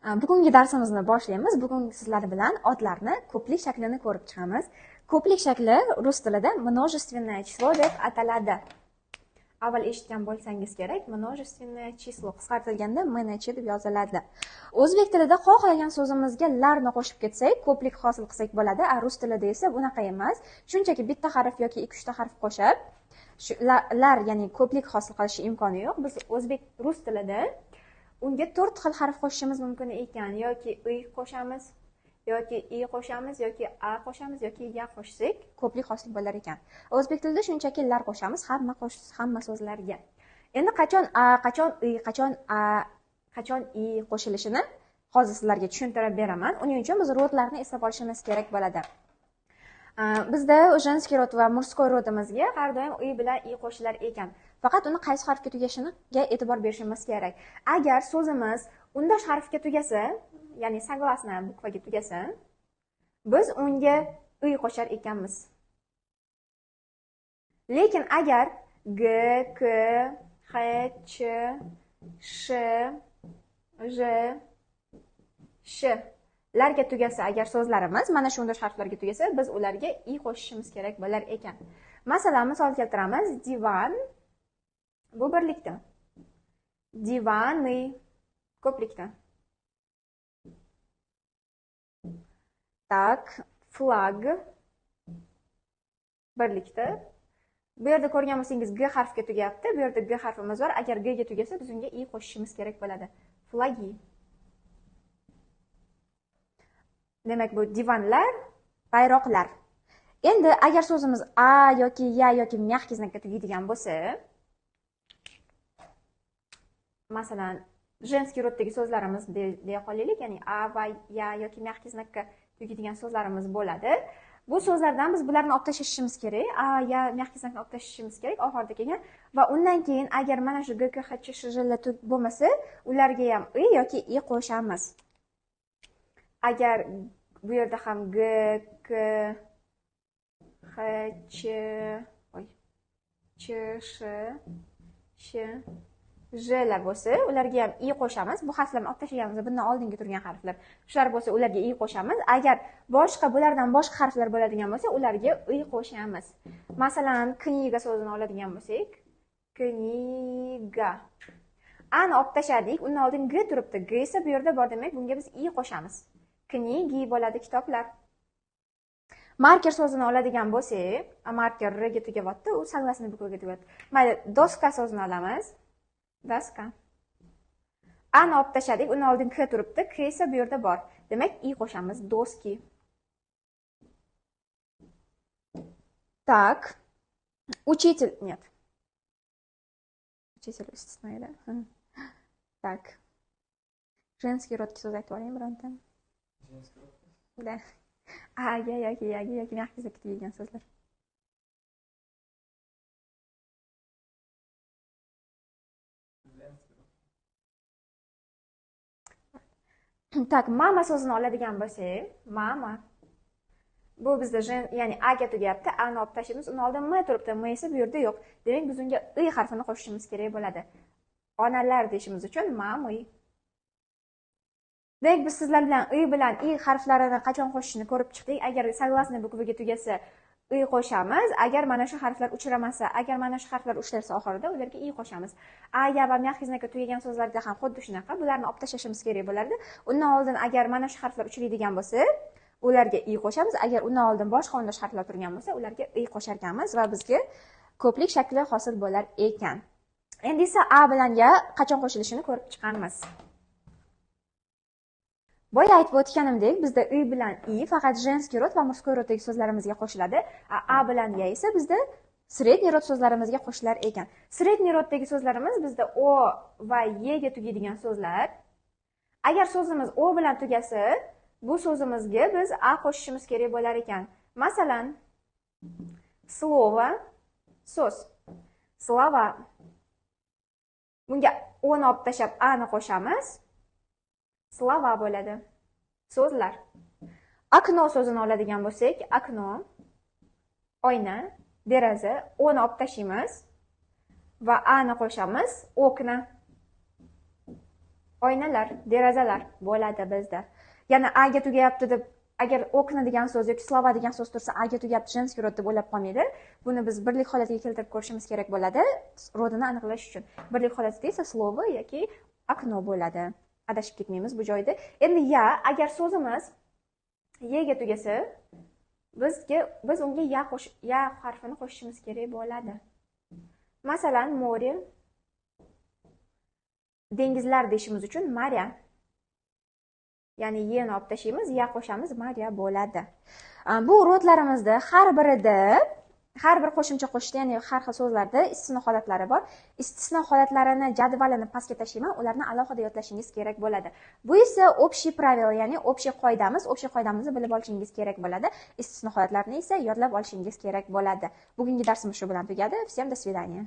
Bugungi darsimizni boshlaymiz. Bugun sizlar bilan otlarni ko'plik shaklini ko'rib chiqamiz. Ko'plik shakli rus tilida множественное число deb ataladi. Avval eshitgan bo'lsangiz kerak, множественное число qisqartirilganda MNC deb yoziladi. O'zbek tilida xohlagan so'zimizga larni qo'shib ketsak, ko'plik hosil qilsak bo'ladi. Rus tilida esa bunaqa emas. Shunchaki bitta harf yoki 2-3 ta harf qo'shib, lar, ya'ni ko'plik hosil qilish imkoni yo'q. Biz rus tilida unga 4 xil harf qo'shishimiz mumkin ekan. Yoki i qo'shamiz, yoki i qo'shamiz, yoki a qo'shamiz, yoki ya qo'shsak, ko'plik hosil bo'lar ekan. O'zbek tilida shunchaki lar qo'shamiz hamma so'zlarga. Endi qachon a, qachon i, qachon a, qachon i qo'shilishini hozir sizlarga tushuntirib beraman. Uning uchun biz rodlarni eslab olishimiz kerak bo'ladi. Bizda женский rod va мужской rodimizga har doim i bilan i qo'shilar ekan. Faqat uni qaysi harfga tugashiga e'tibor berishimiz kerak. Agar so'zimiz undosh harfga tugasa, ya'ni согласная bukvaga tugasa, biz unga i qo'shar ekanmiz. Lekin agar g, k, h, ch, sh, j, sh larga tugasa, agar so'zlarimiz mana shu undosh harflarga tugasa, biz ularga i qo'shishimiz kerak bo'lar ekan. Masalan, misol keltiramiz. Divan bu birlikda. Divany ko'plikda. Tak, flag birlikda. Bu yerda ko'rgan bo'lsangiz g harfiga tugayapti. Bu yerda g harfimiz bor. Agar g ga tugasa, biz unga i qo'shishimiz kerak bo'ladi. Flagi. Demak, bu divanlar, bayroqlar. Endi agar so'zimiz a yoki ya yoki mягкий znakka tugaydigan bo'lsa, masalan, женский roddagi so'zlarimiz deya qolaylik, ya'ni a va ya yoki mягкий znakka tugaydigan so'zlarimiz bo'ladi. Bu so'zlardan biz bularni olib tashlashimiz kerak. A, ya, mягкий znakni olib tashlashimiz kerak oxirida kelgan va undan keyin agar mana shu g, k, h, ch, sh, j lar bo'lmasa, ularga ham i yoki i qo'shamiz. Agar bu yerda ham g, k, h, ch, sh, sh, j lar bo'lsa, ularga ham i qo'shamiz. Bu harflarni olib tashlaganimizda bundan oldingi turgan harflar. Shular bo'lsa, ularga i qo'shamiz. Agar bulardan boshqa harflar bo'ladigan bo'lsa, ularga i qo'shamiz. Masalan, kniga so'zini oladigan bo'lsak, kniga. Ani olib tashladik, undan oldin g turibdi. G esa bu yerda bor, demak, bunga biz i qo'shamiz. Knigi bo'ladi, kitoblar. Marker so'zini oladigan bo'lsak, marker r ga tugayapti, u согласный bukvaga tugayapti. Mayli, doska so'zini olamiz. Doska. Ani olib tashladik, undan oldin k turibdi. K esa bu yerda bor. Demak, i qo'shamiz. Doski. Tak. Учитель. Нет. Учитель istisnoida. Так. Женский rodga so'z aytib olayim bironta. Да. A, ya yoki mягкий znakka tugaygan so'zlar. Tak, mama so'zini oladigan bo'lsak, mama. Bu bizda ya'ni a ga tugayapti. A ni olib tashlaymiz. Undan oldin m turibdi. M esa bu yerda yo'q. Demak, biz unga i harfini qo'shishimiz kerak bo'ladi. Onalar deyishimiz uchun mami. Demak, biz sizlar bilan i harflarini qachon qo'shishni ko'rib chiqdik. Agar согласный bukvaga tugasa, i qo'shamiz. Agar mana shu harflar uchramasa, agar mana shu harflar uchrasa oxirida, ularga i qo'shamiz. A, ya va mягкий znakka tugagan so'zlarda ham xuddi shunaqa. Bularni olib tashlashimiz kerak bo'lardi. Undan oldin agar mana shu harflar uchraydigan bo'lsa, ularga i qo'shamiz. Agar undan oldin boshqa undosh harflar turgan bo'lsa, ularga i qo'shar ekanmiz va bizga ko'plik shakli hosil bo'lar ekan. Endi esa a bilan ya qachon qo'shilishini ko'rib chiqamiz. Boya aytib o'tganimdek, bizda i bilan i faqat женский rod va мужской roddagi so'zlarimizga qo'shiladi. A bilan ya esa bizda средний rod so'zlarimizga qo'shilar ekan. Средний roddagi so'zlarimiz bizda o va y ga tugaydigan so'zlar. Agar so'zimiz o bilan tugasa, bu so'zimizga biz a qo'shishimiz kerak bo'lar ekan. Masalan, слово so'z. Slova. Bunga o ni olib tashlab a ni qo'shamiz. Slova bo'ladi. So'zlar. Okno so'zini oladigan bo'lsak, okno, oyna, deraza, o ni olib tashlaymiz va a ni qo'shamiz, okna. oynalar, derazalar bo'ladi bizda. Yana a ga tugayapti deb, agar okna degan so'z yoki slova degan so'z tursa a ga tugayapti, женский rod deb o'ylab qolmaydi. Buni biz birlik holatiga keltirib ko'rishimiz kerak bo'ladi, rodini aniqlash uchun. Birlik holatida esa slovo yoki okno bo'ladi. Adashib ketmaymiz bu joyda. Endi ya, agar so'zimiz y ga tugasa, biz unga ya harfini qo'shishimiz kerak bo'ladi. Masalan, more, dengizlar deyishimiz uchun Marya. Ya'ni yeni olib tashlaymiz, ya qo'shamiz, Marya bo'ladi. Bu rodlarimizda har bir qo'shimcha qo'shishda, ya'ni har xil so'zlarda istisno holatlari bor. Istisno holatlarini jadvalini pastga tashlayman, ularni alohida yodlashingiz kerak bo'ladi. Bu esa общий правило, ya'ni общий qoidamiz. Общий qoidamizni bilib olishingiz kerak bo'ladi. Istisno holatlarini esa yodlab olishingiz kerak bo'ladi. Bugungi darsimiz shu bilan tugadi. Всем до свидания.